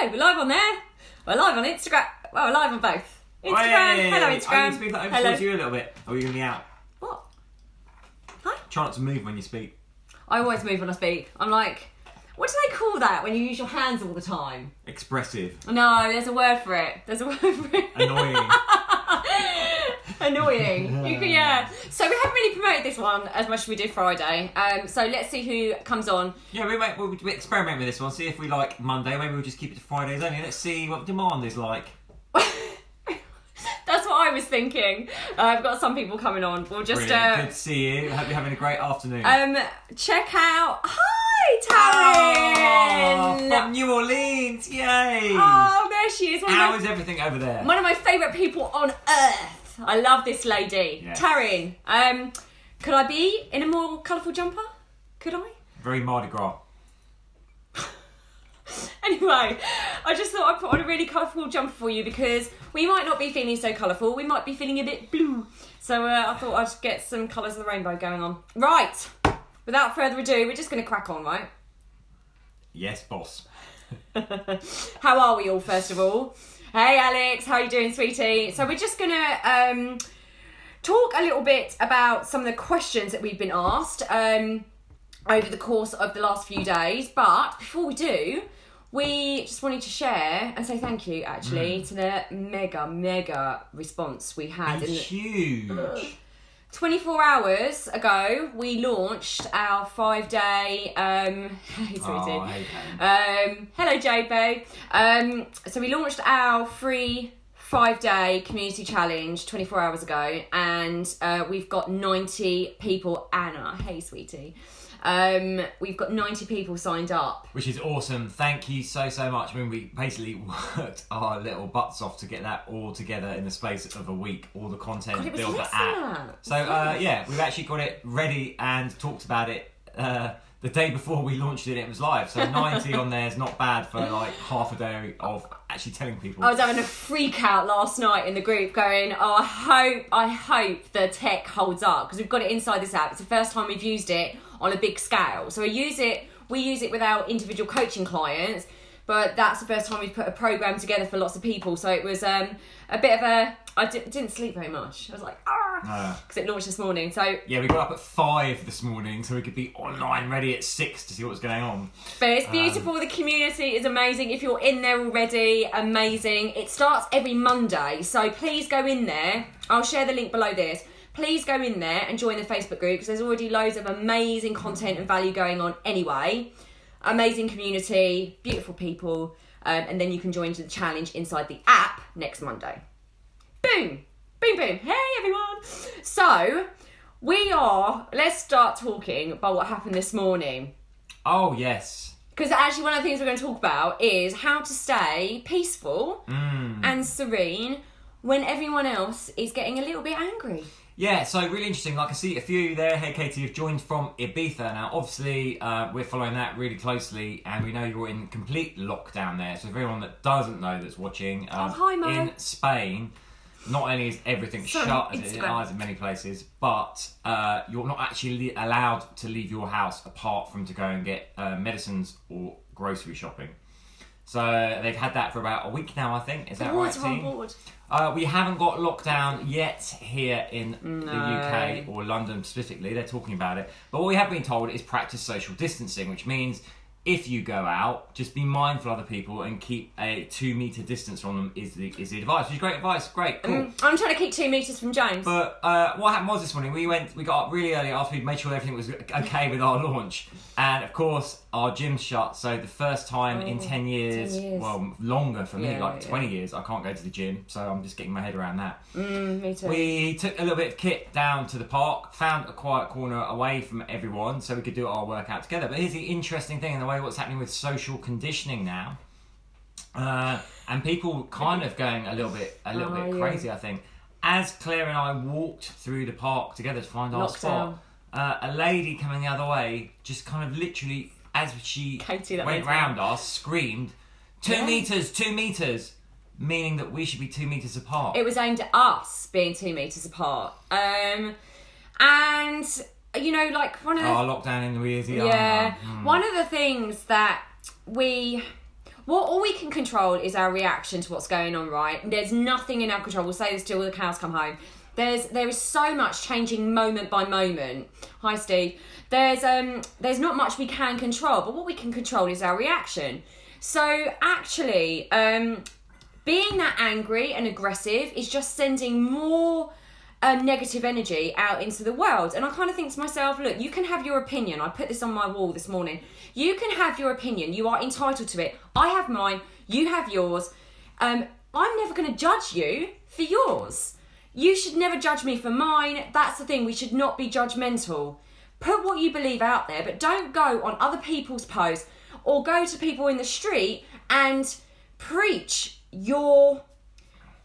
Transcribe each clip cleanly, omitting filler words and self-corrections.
We're live on there. We're live on Instagram. Well, we're live on both. Instagram. Hello, Instagram. I need to move that over towards you a little bit. Or are you going to be out? What? Hi? Try not to move when you speak. I always move when I speak. I'm like, what do they call that when you use your hands all the time? Expressive. No, there's a word for it. Annoying. Annoying. You can, yeah. So we haven't really promoted this one as much as we did Friday. So let's see who comes on. Yeah, we'll experiment with this one. See if we like Monday. Maybe we'll just keep it to Fridays only. Let's see what the demand is like. That's what I was thinking. I've got some people coming on. We'll just good to see you. Hope you're having a great afternoon. Check out. Hi, Taryn. From New Orleans. Yay. Oh, there she is. How is everything over there? One of my favourite people on earth. I love this lady. Yes. Taryn, could I be in a more colourful jumper? Could I? Very Mardi Gras. Anyway, I just thought I'd put on a really colourful jumper for you because we might not be feeling so colourful. We might be feeling a bit blue. So I thought I'd get some colours of the rainbow going on. Right. Without further ado, we're just going to crack on, right? Yes, boss. How are we all, first of all? Hey, Alex. How are you doing, sweetie? So we're just going to talk a little bit about some of the questions that we've been asked over the course of the last few days. But before we do, we just wanted to share and say thank you, actually, to the mega response we had. Huge. 24 hours ago, we launched our 5-day. Hey, sweetie. Oh, hey, hello, JB. So we launched our free 5-day community challenge 24 hours ago, and we've got 90 people. Anna, hey, sweetie. We've got 90 people signed up, which is awesome. Thank you so much. I mean, we basically worked our little butts off to get that all together in the space of a week. All the content, God, build the app. So yeah, we've actually got it ready and talked about it the day before we launched it. It was live, so 90 on there is not bad for like half a day of actually telling people. I was having a freak out last night in the group going, oh, I hope the tech holds up, because we've got it inside this app. It's the first time we've used it on a big scale. So we use it with our individual coaching clients, but that's the first time we've put a program together for lots of people. So it was a bit of I didn't sleep very much. I was like, because it launched this morning. So yeah, we got up at 5 this morning so we could be online ready at 6 to see what's going on. But it's beautiful. The community is amazing. If you're in there already, amazing. It starts every Monday, so please go in there. I'll share the link below this. Please go in there and join the Facebook group, because there's already loads of amazing content and value going on anyway. Amazing community, beautiful people, and then you can join the challenge inside the app next Monday. Boom! Boom, boom. Hey, everyone! So, let's start talking about what happened this morning. Oh, yes. Because actually one of the things we're going to talk about is how to stay peaceful and serene when everyone else is getting a little bit angry. Yeah, so really interesting. Like I see a few there. Hey, Katie, you've joined from Ibiza. Now, obviously, we're following that really closely, and we know you're in complete lockdown there. So, for everyone that doesn't know that's watching, hi, Mo. In Spain, not only is everything shut as it is in many places, but you're not actually allowed to leave your house apart from to go and get medicines or grocery shopping. So they've had that for about a week now, I think. Is that right, team? On board. We haven't got lockdown yet here in the UK or London specifically. They're talking about it. But what we have been told is practice social distancing, which means if you go out, just be mindful of other people and keep a 2-metre distance from them is the advice. Which is great advice. Great, cool. I'm trying to keep 2 metres from James. But what happened was this morning, we got up really early after we made sure everything was okay with our launch. And of course, our gym's shut. So the first time in 10 years, well, longer for me, 20 years, I can't go to the gym. So I'm just getting my head around that. Me too. We took a little bit of kit down to the park, found a quiet corner away from everyone so we could do our workout together. But here's the interesting thing in the way what's happening with social conditioning now. And people kind of going a little bit crazy, I think. As Claire and I walked through the park together to find our spot, a lady coming the other way just kind of literally, as she went round us, screamed, 2 metres, 2 metres, meaning that we should be 2 metres apart. It was aimed at us being 2 metres apart. And, you know, like one of the... lockdown in Louisiana. One of the things that we... all we can control is our reaction to what's going on, right? There's nothing in our control. We'll say this till the cows come home. There is so much changing moment by moment. Hi, Steve. There's not much we can control, but what we can control is our reaction. So actually, being that angry and aggressive is just sending more negative energy out into the world. And I kind of think to myself, look, you can have your opinion. I put this on my wall this morning. You can have your opinion. You are entitled to it. I have mine. You have yours. I'm never going to judge you for yours. You should never judge me for mine. That's the thing. We should not be judgmental. Put what you believe out there, but don't go on other people's posts or go to people in the street and preach your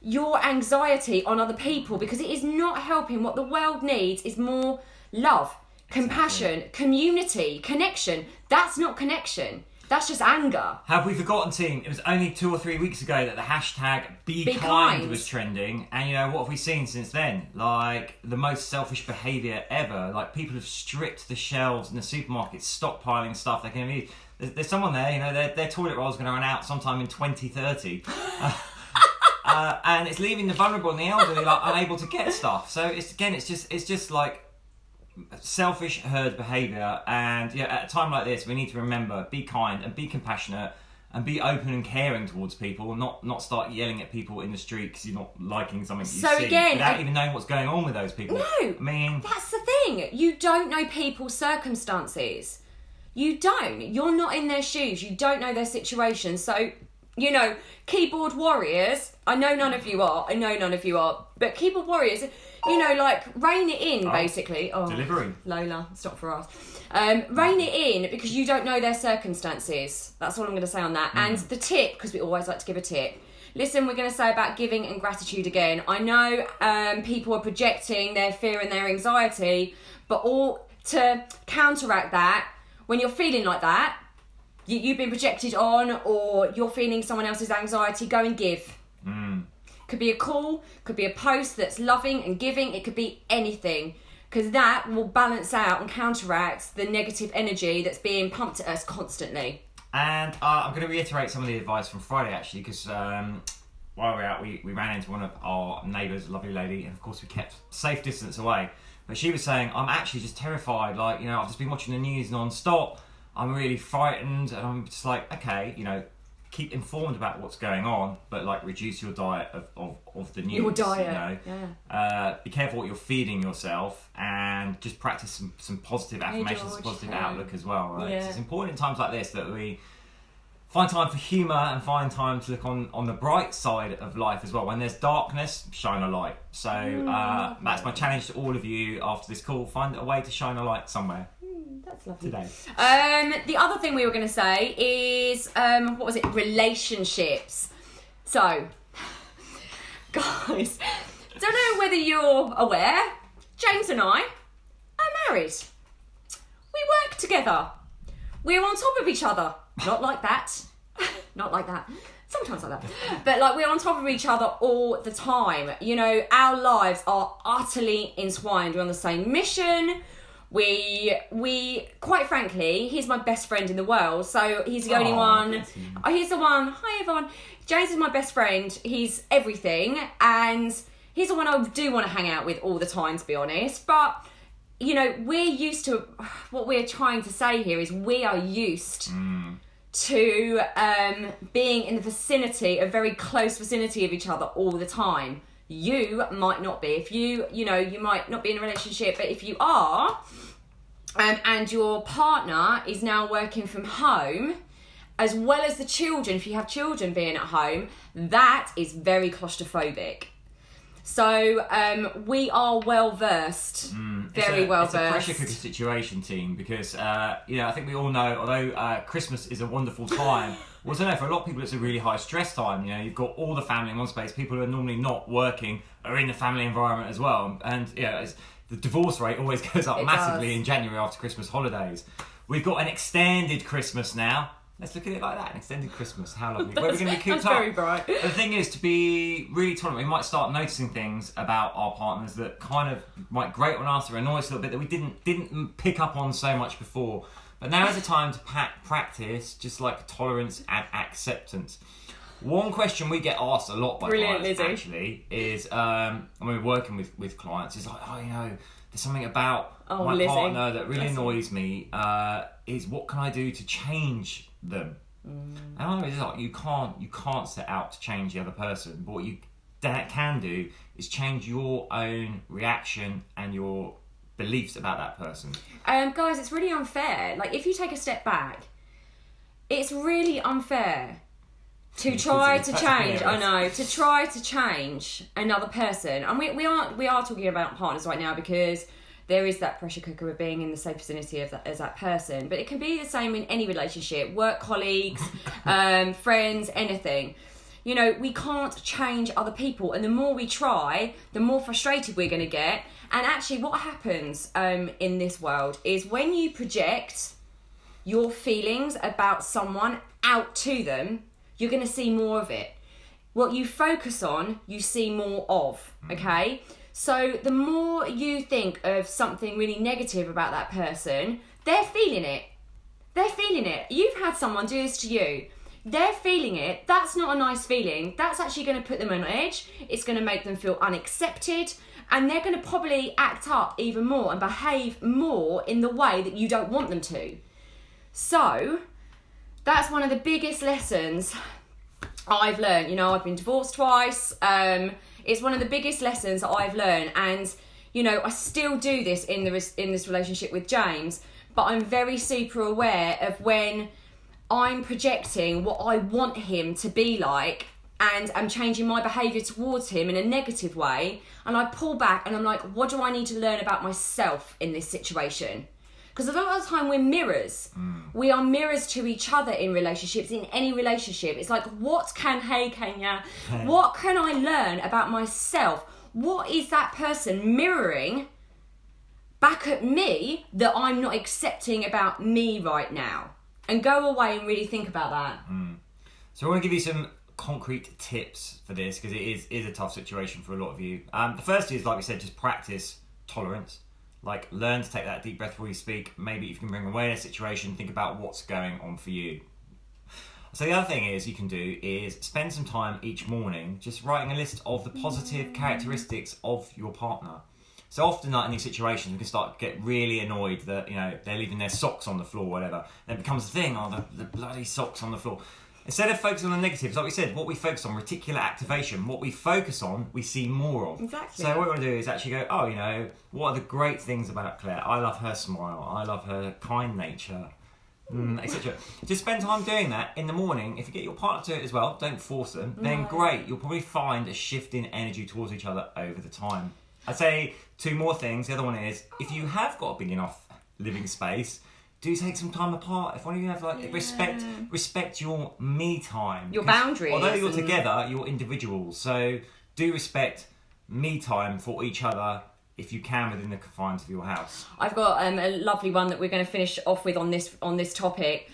anxiety on other people, because it is not helping. What the world needs is more love, compassion, community, connection. That's not connection. That's just anger. Have we forgotten, team? It was only 2 or 3 weeks ago that the hashtag Be kind was trending. And, you know, what have we seen since then? Like, the most selfish behaviour ever. Like, people have stripped the shelves in the supermarkets, stockpiling stuff they can use. There's someone there, you know, their toilet roll is going to run out sometime in 2030. And it's leaving the vulnerable and the elderly, like, unable to get stuff. So, it's just like selfish herd behaviour. And yeah, at a time like this, we need to remember, be kind and be compassionate and be open and caring towards people, not start yelling at people in the street because you're not liking something that you see without even knowing what's going on with those people. No, I mean, that's the thing. You don't know people's circumstances. You don't. You're not in their shoes. You don't know their situation. So, you know, keyboard warriors, I know none of you are, but keyboard warriors, you know, like, rein it in, basically. Oh, delivery. Lola, stop for us. Rein it in, because you don't know their circumstances. That's all I'm going to say on that. And the tip, because we always like to give a tip. Listen, we're going to say about giving and gratitude again. I know people are projecting their fear and their anxiety, but all to counteract that, when you're feeling like that, you've been projected on, or you're feeling someone else's anxiety, go and give. Could be a call, could be a post that's loving and giving, it could be anything, because that will balance out and counteract the negative energy that's being pumped at us constantly. And I'm going to reiterate some of the advice from Friday, actually, because while we were out, we ran into one of our neighbours, a lovely lady, and of course we kept safe distance away. But she was saying, I'm actually just terrified, like, you know, I've just been watching the news non-stop, I'm really frightened, and I'm just like, okay, you know, keep informed about what's going on, but like reduce your diet of the news. Your diet, you know? Be careful what you're feeding yourself, and just practice some positive affirmations, some positive outlook as well. Right? Yeah. It's important in times like this that we find time for humour and find time to look on the bright side of life as well. When there's darkness, shine a light. So that's my challenge to all of you after this call. Find a way to shine a light somewhere. That's lovely. Today. The other thing we were going to say is, what was it? Relationships. So, guys, don't know whether you're aware, James and I are married. We work together. We're on top of each other. Not like that. Not like that. Sometimes like that. But like, we're on top of each other all the time. You know, our lives are utterly entwined. We're on the same mission. We quite frankly, he's my best friend in the world, so he's the only one. He's the one. Hi everyone. James is my best friend. He's everything, and he's the one I do want to hang out with all the time, to be honest. But you know, we're used to what we're trying to say here is we are used to being in the vicinity, a very close vicinity of each other all the time. You might not be. If you know, you might not be in a relationship, but if you are, and your partner is now working from home, as well as the children, if you have children being at home, that is very claustrophobic. So we are well versed, very well versed. It's a pressure cooker situation, team, because you know, I think we all know, although Christmas is a wonderful time, well, I don't know, for a lot of people it's a really high stress time. You know, you've got all the family in one space. People who are normally not working are in the family environment as well, and you know, the divorce rate always goes up massively in January after Christmas holidays. We've got an extended Christmas now. Let's look at it like that, an extended Christmas. How lovely. Where are we going to be cooped up? Very bright. The thing is, to be really tolerant, we might start noticing things about our partners that kind of might grate on us or annoy us a little bit that we didn't pick up on so much before. But now is the time to practice just like tolerance and acceptance. One question we get asked a lot by clients Lizzie. actually is, when we're working with clients, is like, there's something about my Lizzie. partner that really annoys me. Is what can I do to change them? And I'm just like, you can't set out to change the other person, but what you can do is change your own reaction and your beliefs about that person. Guys, it's really unfair. Like, if you take a step back, it's really unfair to try to change. I know, to try to change another person, and we are talking about partners right now because there is that pressure cooker of being in the same vicinity as that person. But it can be the same in any relationship, work colleagues, friends, anything. You know, we can't change other people, and the more we try, the more frustrated we're going to get. And actually, what happens in this world is when you project your feelings about someone out to them, you're going to see more of it. What you focus on, you see more of, okay? So the more you think of something really negative about that person, they're feeling it. They're feeling it. You've had someone do this to you. They're feeling it. That's not a nice feeling. That's actually going to put them on edge. It's going to make them feel unaccepted. And they're going to probably act up even more and behave more in the way that you don't want them to. So, that's one of the biggest lessons I've learned. You know, I've been divorced twice. It's one of the biggest lessons that I've learned. And, you know, I still do this in this relationship with James. But I'm very super aware of when I'm projecting what I want him to be like, and I'm changing my behaviour towards him in a negative way, and I pull back and I'm like, what do I need to learn about myself in this situation? Because a lot of the time we're mirrors. We are mirrors to each other in relationships, in any relationship. It's like, what can I learn about myself? What is that person mirroring back at me that I'm not accepting about me right now? And go away and really think about that. So I want to give you some concrete tips for this, because it is a tough situation for a lot of you. The first is, like we said, just practice tolerance. Like, learn to take that deep breath before you speak. Maybe if you can bring awareness to the situation, think about what's going on for you. So the other thing you can do is spend some time each morning just writing a list of the positive characteristics of your partner. So often, like in these situations, we can start to get really annoyed that, you know, they're leaving their socks on the floor or whatever. And it becomes a thing, the bloody socks on the floor. Instead of focusing on the negatives, like we said, what we focus on, reticular activation, what we focus on, we see more of. Exactly. So what we want to do is actually go, you know, what are the great things about Claire? I love her smile. I love her kind nature, etc. Just spend time doing that in the morning. If you get your partner to it as well, don't force them, then great. You'll probably find a shift in energy towards each other over the time. I'd say two more things. The other one is, if you have got a big enough living space, do take some time apart. If one of you have respect your me time. Your boundaries. Although you're together, you're individuals. So do respect me time for each other if you can within the confines of your house. I've got a lovely one that we're going to finish off with on this topic.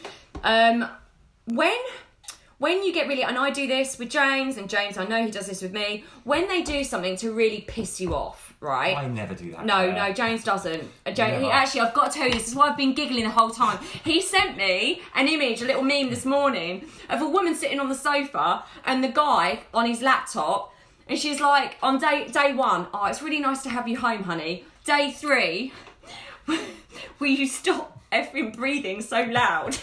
When you get really, and I do this with James, and James, I know he does this with me, when they do something to really piss you off, right? I never do that. No, James doesn't. Actually, I've got to tell you, this is why I've been giggling the whole time. He sent me an image, a little meme this morning, of a woman sitting on the sofa and the guy on his laptop, and she's like, on day one, oh, it's really nice to have you home, honey. Day 3, will you stop effing breathing so loud?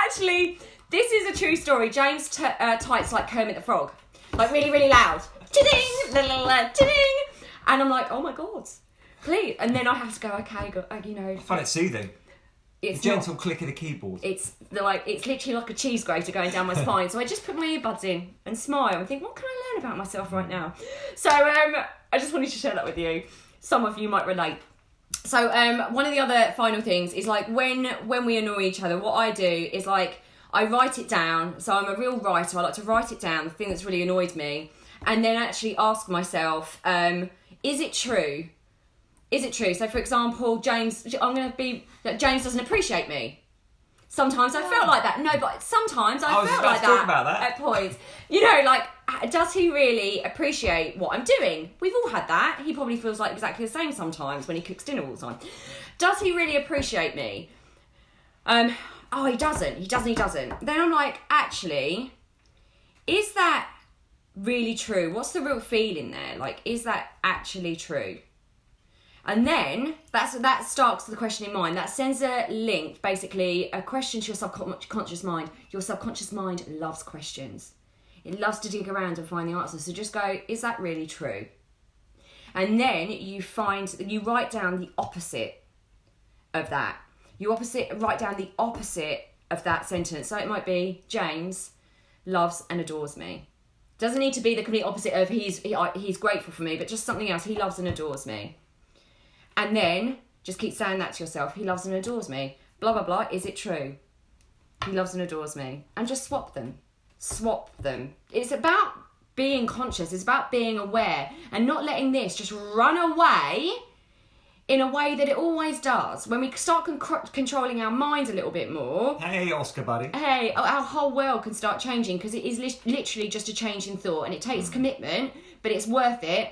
Actually, this is a true story. James types like Kermit the Frog, like really, really loud. Cha-ding, la la la, cha-ding. And I'm like, oh my god, please. And then I have to go, okay, you know. I find it soothing. It's a gentle click of the keyboard. It's literally like a cheese grater going down my spine. So I just put my earbuds in and smile and think, what can I learn about myself right now? So I just wanted to share that with you. Some of you might relate. So one of the other final things is like when we annoy each other, what I do is like I write it down. So I'm a real writer. I like to write it down, the thing that's really annoyed me, and then actually ask myself, is it true? Is it true? So for example, James doesn't appreciate me. Sometimes I felt like that. No, but sometimes I felt like that, about that at points. You know, like does he really appreciate what I'm doing? We've all had that. He probably feels like exactly the same sometimes when he cooks dinner all the time. Does he really appreciate me? Oh, he doesn't. He doesn't. Then I'm like, actually, is that really true? What's the real feeling there? Like, is that actually true? And then that starts the question in mind. That sends a link, basically, a question to your subconscious mind. Your subconscious mind loves questions. It loves to dig around and find the answer. So just go, is that really true? And then you write down the opposite of that. Write down the opposite of that sentence. So it might be, James loves and adores me. Doesn't need to be the complete opposite of he's grateful for me, but just something else. He loves and adores me. And then just keep saying that to yourself. He loves and adores me. Blah, blah, blah. Is it true? He loves and adores me. And just swap them. It's about being conscious. It's about being aware and not letting this just run away in a way that it always does. When we start controlling our minds a little bit more... Hey, Oscar buddy. Hey, our whole world can start changing, because it is literally just a change in thought, and it takes commitment, but it's worth it,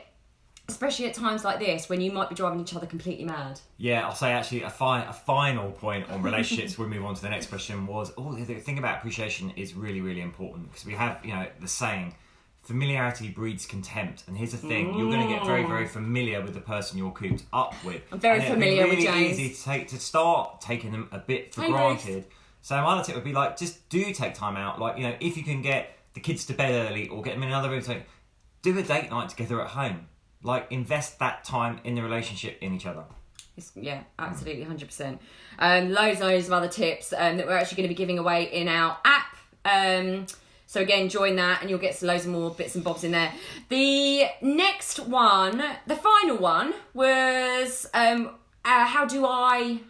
especially at times like this when you might be driving each other completely mad. Yeah, I'll say actually a final point on relationships we move on to the next question was, the thing about appreciation is really, really important, because we have, the saying, familiarity breeds contempt. And here's the thing, you're going to get very, very familiar with the person you're cooped up with. I'm very familiar with James. It's really easy to start taking them a bit for granted. Grace. So my other tip would be just do take time out. If you can get the kids to bed early or get them in another room, do a date night together at home. Invest that time in the relationship in each other. Yeah, absolutely, 100%. Loads of other tips that we're actually going to be giving away in our app. So again, join that and you'll get loads more bits and bobs in there. The next one, the final one, was how do I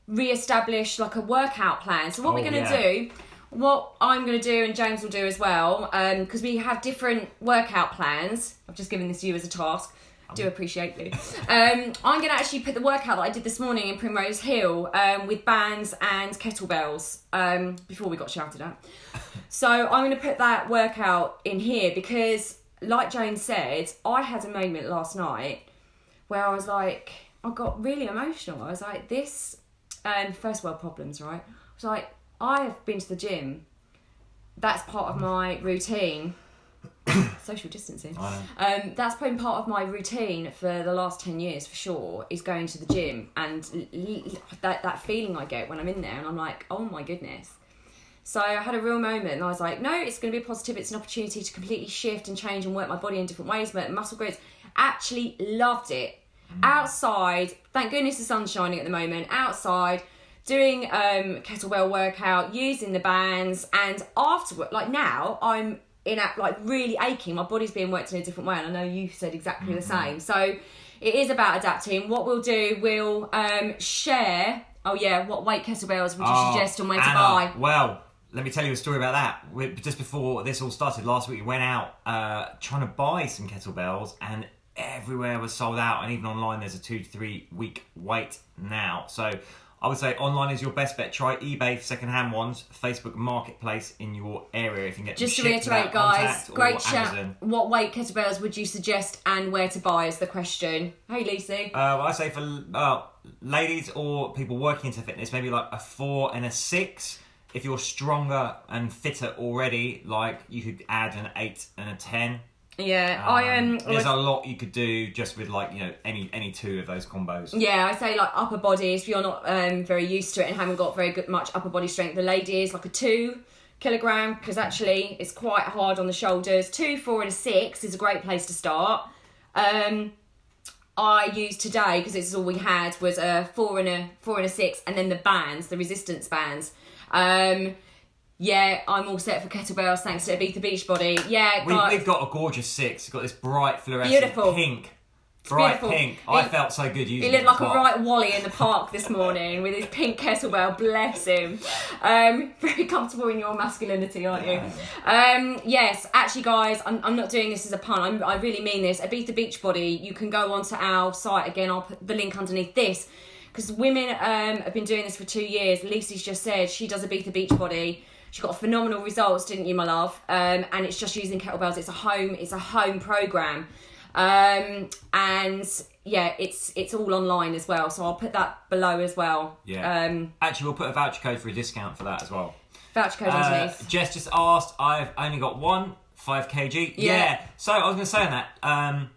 re-establish a workout plan? So what we're going to do, what I'm going to do and James will do as well, because we have different workout plans. I've just given this to you as a task. I do appreciate you. I'm going to actually put the workout that I did this morning in Primrose Hill with bands and kettlebells before we got shouted at. So I'm going to put that workout in here because, like Jane said, I had a moment last night where I was like, I got really emotional. I was like, this, first world problems, right? I was like, I have been to the gym. That's part of my routine. Social distancing. That's been part of my routine for the last 10 years for sure, is going to the gym, and that feeling I get when I'm in there and I'm like, oh my goodness. So I had a real moment and I was like, no, it's going to be positive. It's an opportunity to completely shift and change and work my body in different ways, but muscle groups. Actually loved it. Outside, thank goodness the sun's shining at the moment, outside, doing kettlebell workout, using the bands, and afterward, now I'm really aching. My body's being worked in a different way, and I know you said exactly the same. So it is about adapting. What we'll do, we'll share. Oh yeah, what weight kettlebells would you suggest and where to buy? Well, let me tell you a story about that. Just before this all started last week, we went out trying to buy some kettlebells, and everywhere was sold out. And even online, there's a 2 to 3 week wait now. So I would say online is your best bet. Try eBay for second-hand ones, Facebook Marketplace in your area if you can get them Just to shipped reiterate, guys, great shout. Amazon. What weight kettlebells would you suggest and where to buy is the question. Hey, Lucy. I say for ladies or people working into fitness, maybe a 4 and a 6. If you're stronger and fitter already, you could add an 8 and a 10. Yeah, there's a lot you could do just with any two of those combos. Yeah, I say upper body, if you're not very used to it and haven't got much upper body strength. The ladies, a 2 kilogram, because actually it's quite hard on the shoulders. 2, 4 and a 6 is a great place to start. I used today, because this is all we had, was a 4 and a 6, and then the bands, the resistance bands. Yeah, I'm all set for kettlebells thanks to Ibiza Beachbody. Yeah, we've got a gorgeous 6. We've got this bright fluorescent pink. Bright pink. I felt so good using it. He looked like a right Wally in the park this morning with his pink kettlebell. Bless him. Very comfortable in your masculinity, aren't you? Yes, actually, guys, I'm not doing this as a pun. I really mean this. Ibiza Beachbody. You can go onto our site again. I'll put the link underneath this. because women have been doing this for 2 years. Lucy's just said she does Ibiza Beachbody. She got phenomenal results, didn't you, my love? And it's just using kettlebells. It's a home program, and yeah, it's all online as well. So I'll put that below as well. Yeah. Actually, we'll put a voucher code for a discount for that as well. Voucher code underneath. Jess just asked, I've only got one 5 kg. Yeah. So I was going to say on that.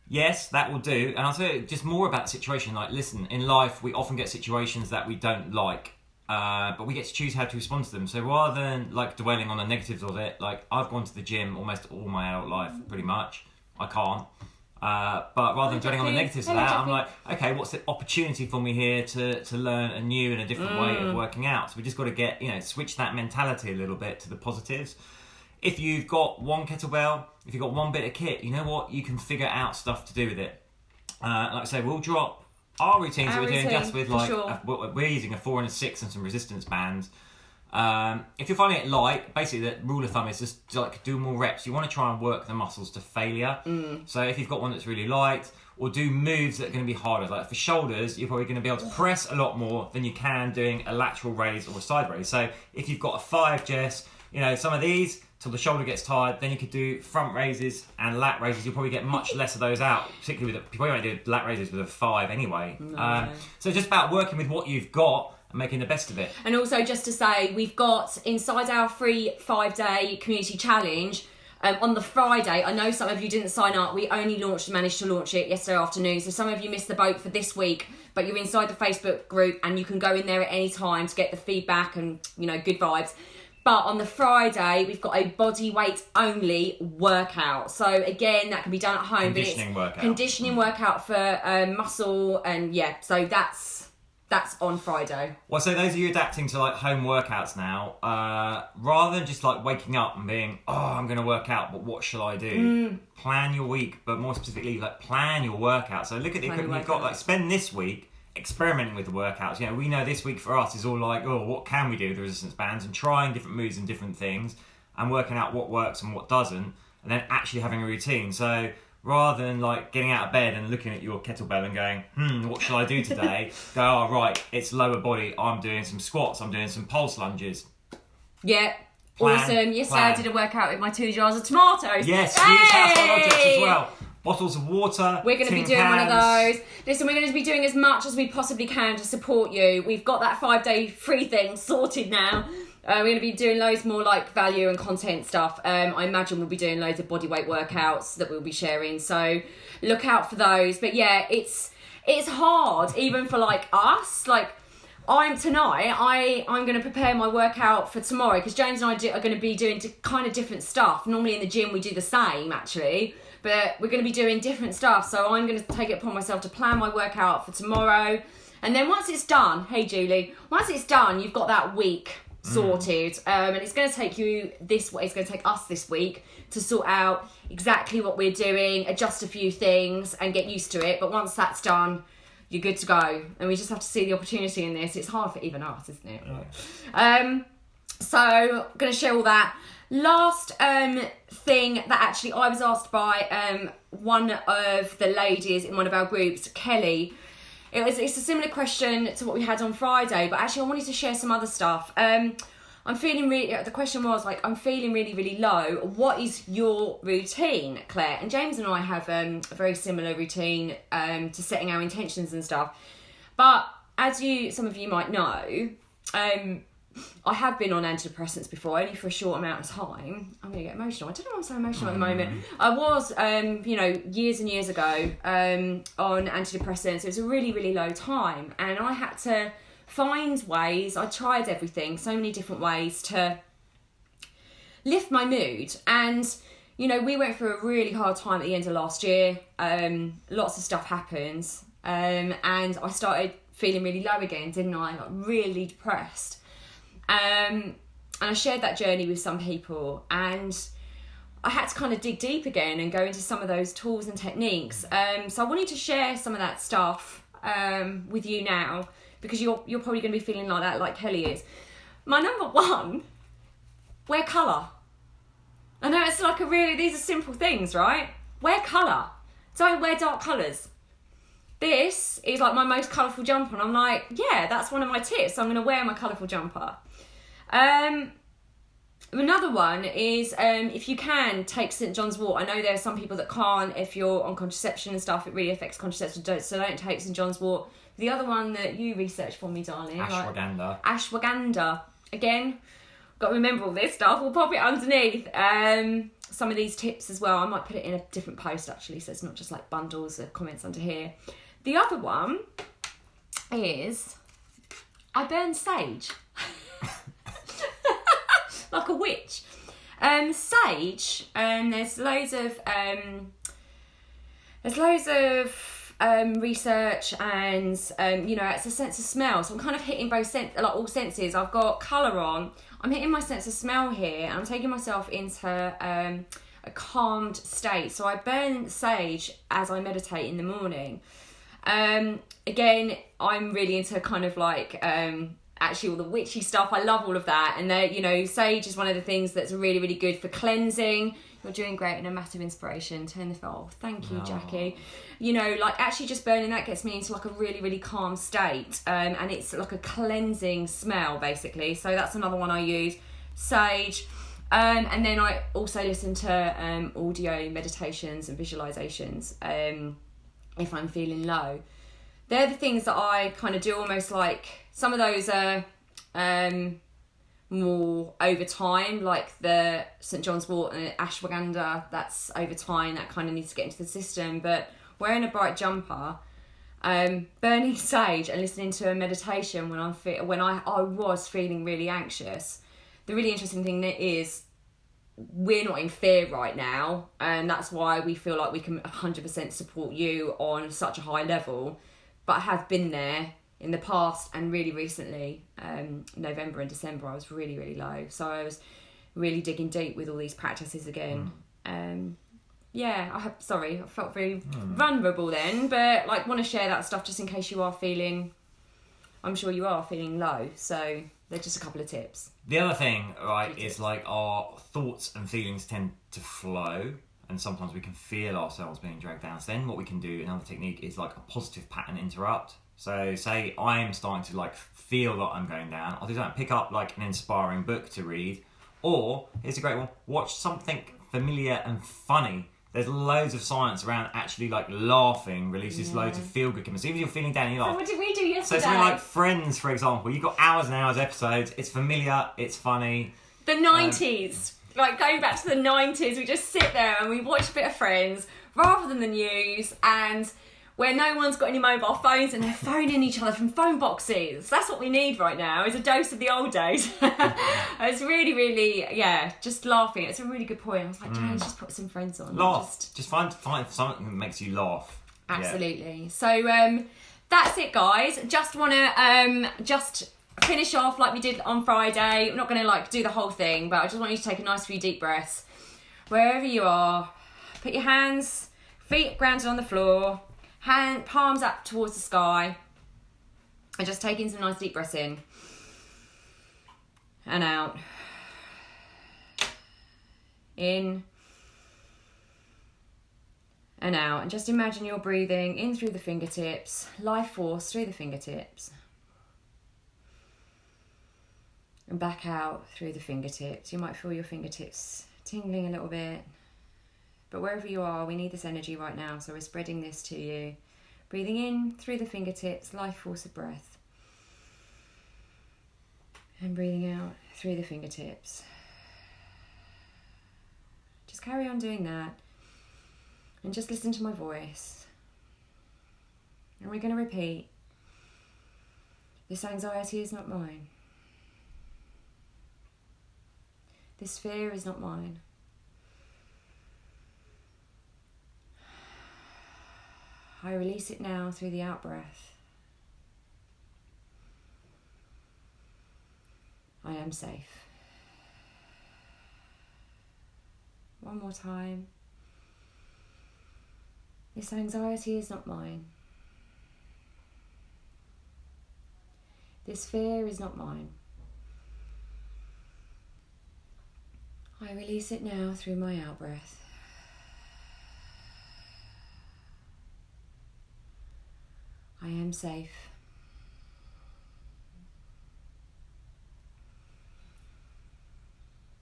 Yes, that will do. And I'll tell you just more about the situation. Like, listen, in life, we often get situations that we don't like. But we get to choose how to respond to them. So rather than like dwelling on the negatives of it, like I've gone to the gym almost all my adult life, pretty much. I can't. But rather than dwelling on the negatives of that, I'm like, okay, what's the opportunity for me here to learn a new and a different way of working out? So we just got to get, switch that mentality a little bit to the positives. If you've got one kettlebell, if you've got one bit of kit, you know what? You can figure out stuff to do with it. Like I say, we'll drop our routines that we're doing just with we're using a 4 and a 6 and some resistance bands. If you're finding it light, basically the rule of thumb is just like do more reps. You want to try and work the muscles to failure. So if you've got one that's really light, or do moves that are going to be harder. Like for shoulders, you're probably going to be able to press a lot more than you can doing a lateral raise or a side raise. So if you've got a 5, Jess, some of these till the shoulder gets tired, then you could do front raises and lat raises. You'll probably get much less of those out, particularly with you probably won't do lat raises with a 5 anyway. No. So it's just about working with what you've got and making the best of it. And also just to say, we've got inside our free 5-day community challenge, on the Friday, I know some of you didn't sign up. We only managed to launch it yesterday afternoon. So some of you missed the boat for this week, but you're inside the Facebook group and you can go in there at any time to get the feedback and, good vibes. But on the Friday, we've got a body weight only workout. So again, that can be done at home. Conditioning workout for muscle, and yeah, so that's on Friday. Well, so those of you adapting to like home workouts now, rather than just like waking up and being, I'm going to work out, but what shall I do? Plan your week, but more specifically, like plan your workout. So look at the equipment you've got. Like spend this week experimenting with the workouts. We know this week for us is all like, what can we do with the resistance bands, and trying different moves and different things and working out what works and what doesn't, and then actually having a routine. So rather than like getting out of bed and looking at your kettlebell and going, what shall I do today? Go, right, it's lower body. I'm doing some squats. I'm doing some pulse lunges. Yeah. Awesome. Yesterday I did a workout with my 2 jars of tomatoes. Yes, use household objects as well. Bottles of water. We're going to be doing one of those. Listen, we're going to be doing as much as we possibly can to support you. We've got that 5-day free thing sorted now. We're going to be doing loads more like value and content stuff. I imagine we'll be doing loads of bodyweight workouts that we'll be sharing. So look out for those. But yeah, it's hard even for like us. Like I'm going to prepare my workout for tomorrow because James and I are going to be doing kind of different stuff. Normally in the gym we do the same actually. But we're going to be doing different stuff. So I'm going to take it upon myself to plan my workout for tomorrow. And then once it's done, hey Julie, once it's done, you've got that week sorted. And it's going to take it's going to take us this week to sort out exactly what we're doing, adjust a few things and get used to it. But once that's done, you're good to go. And we just have to see the opportunity in this. It's hard for even us, isn't it? So I'm going to share all that. Last thing that actually I was asked by one of the ladies in one of our groups, Kelly. It's a similar question to what we had on Friday, but actually I wanted to share some other stuff. The question was like, I'm feeling really, really low. What is your routine, Claire? And James and I have a very similar routine to setting our intentions and stuff. But as some of you might know, I have been on antidepressants before, only for a short amount of time. I'm going to get emotional. I don't know why I'm so emotional at the moment. I was, years and years ago on antidepressants. It was a really, really low time. And I had to find ways. I tried everything, so many different ways to lift my mood. And, we went through a really hard time at the end of last year. Lots of stuff happened. And I started feeling really low again, didn't I? Like really depressed. And I shared that journey with some people, and I had to kind of dig deep again and go into some of those tools and techniques. So I wanted to share some of that stuff with you now, because you're probably going to be feeling like that, like Kelly is. My number one, wear colour. I know it's like these are simple things, right? Wear colour. Don't wear dark colours. this is like my most colourful jumper, and I'm like, yeah, that's one of my tips. So I'm going to wear my colourful jumper. Another one is if you can take St John's Wort. I know there are some people that can't. If you're on contraception and stuff, it really affects contraception. So don't take St John's Wort. The other one that you researched for me, darling, Ashwagandha. Ashwagandha. Again, got to remember all this stuff. We'll pop it underneath. Some of these tips as well. I might put it in a different post actually, so it's not just like bundles of comments under here. The other one is I burn sage. Like a witch. Sage, there's loads of research, and you know, it's a sense of smell. So I'm kind of hitting both all senses. I've got colour on. I'm hitting my sense of smell here, and I'm taking myself into a calmed state. So I burn sage as I meditate in the morning. Again, I'm really into kind of like actually all the witchy stuff. I love all of that, and you know, sage is one of the things that's really, really good for cleansing. You're doing great and a massive inspiration. Turn the phone off. Thank you, Jackie. You know, like actually just burning that gets me into like a really, really calm state, and it's like a cleansing smell basically. So that's another one I use, sage. And then I also listen to audio meditations and visualizations if I'm feeling low. They're the things that I kind of do almost like. Some of those are more over time, like the St John's Wort and Ashwagandha. That's over time. That kind of needs to get into the system. But wearing a bright jumper, burning sage, and listening to a meditation when I was feeling really anxious. The really interesting thing is we're not in fear right now, and that's why we feel like we can 100% support you on such a high level. But I have been there in the past, and really recently, November and December, I was really, really low. So I was really digging deep with all these practices again. I felt very vulnerable then, but like want to share that stuff just in case you are feeling, I'm sure you are feeling low. So they're just a couple of tips. The other thing, right, is like our thoughts and feelings tend to flow, and sometimes we can feel ourselves being dragged down. So then what we can do, another technique, is like a positive pattern interrupt. So say I'm starting to like feel that I'm going down, I'll do that, pick up like an inspiring book to read, or here's a great one, watch something familiar and funny. There's loads of science around actually like laughing releases loads of feel good chemicals. Even if you're feeling down, you laugh. What did we do yesterday? So something like Friends, for example, you've got hours and hours of episodes, it's familiar, it's funny. The 90s. Like going back to the 90s, we just sit there and we watch a bit of Friends rather than the news, and where no one's got any mobile phones and they're phoning each other from phone boxes. That's what we need right now, is a dose of the old days. It's really, really, just laughing. It's a really good point. I was like, James, just put some Friends on. Laugh. Just find something that makes you laugh. Absolutely. Yeah. So that's it, guys. Just want to just finish off like we did on Friday. I'm not going to like do the whole thing, but I just want you to take a nice few deep breaths. Wherever you are, put your hands, feet grounded on the floor, palms up towards the sky, and just taking some nice deep breaths in and out. In and out. And just imagine you're breathing in through the fingertips, life force through the fingertips, and back out through the fingertips. You might feel your fingertips tingling a little bit. But wherever you are, we need this energy right now, so we're spreading this to you. Breathing in through the fingertips, life force of breath. And breathing out through the fingertips. Just carry on doing that. And just listen to my voice. And we're going to repeat. This anxiety is not mine. This fear is not mine. I release it now through the out-breath. I am safe. One more time. This anxiety is not mine. This fear is not mine. I release it now through my out-breath. am safe.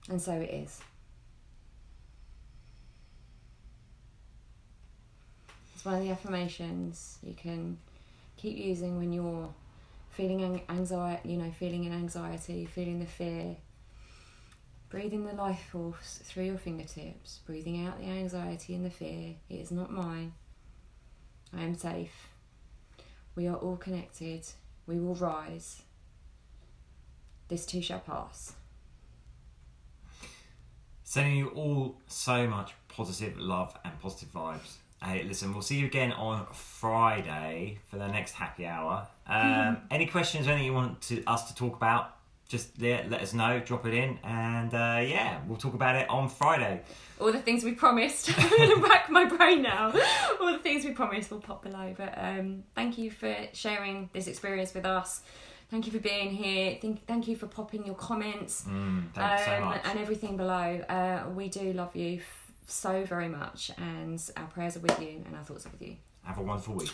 And so it is. It's one of the affirmations you can keep using when you're feeling anxiety, feeling an anxiety, feeling the fear. Breathing the life force through your fingertips, breathing out the anxiety and the fear. It is not mine. I am safe. We are all connected. We will rise. This too shall pass. Sending you all so much positive love and positive vibes. Hey, listen, we'll see you again on Friday for the next happy hour. Any questions or anything you want us to talk about, just let us know, drop it in, and we'll talk about it on Friday. All the things we promised. I'm going to rack my brain now. All the things we promised will pop below. But thank you for sharing this experience with us. Thank you for being here. Thank you for popping your comments. Thanks so much. And everything below. We do love you so very much, and our prayers are with you and our thoughts are with you. Have a wonderful week.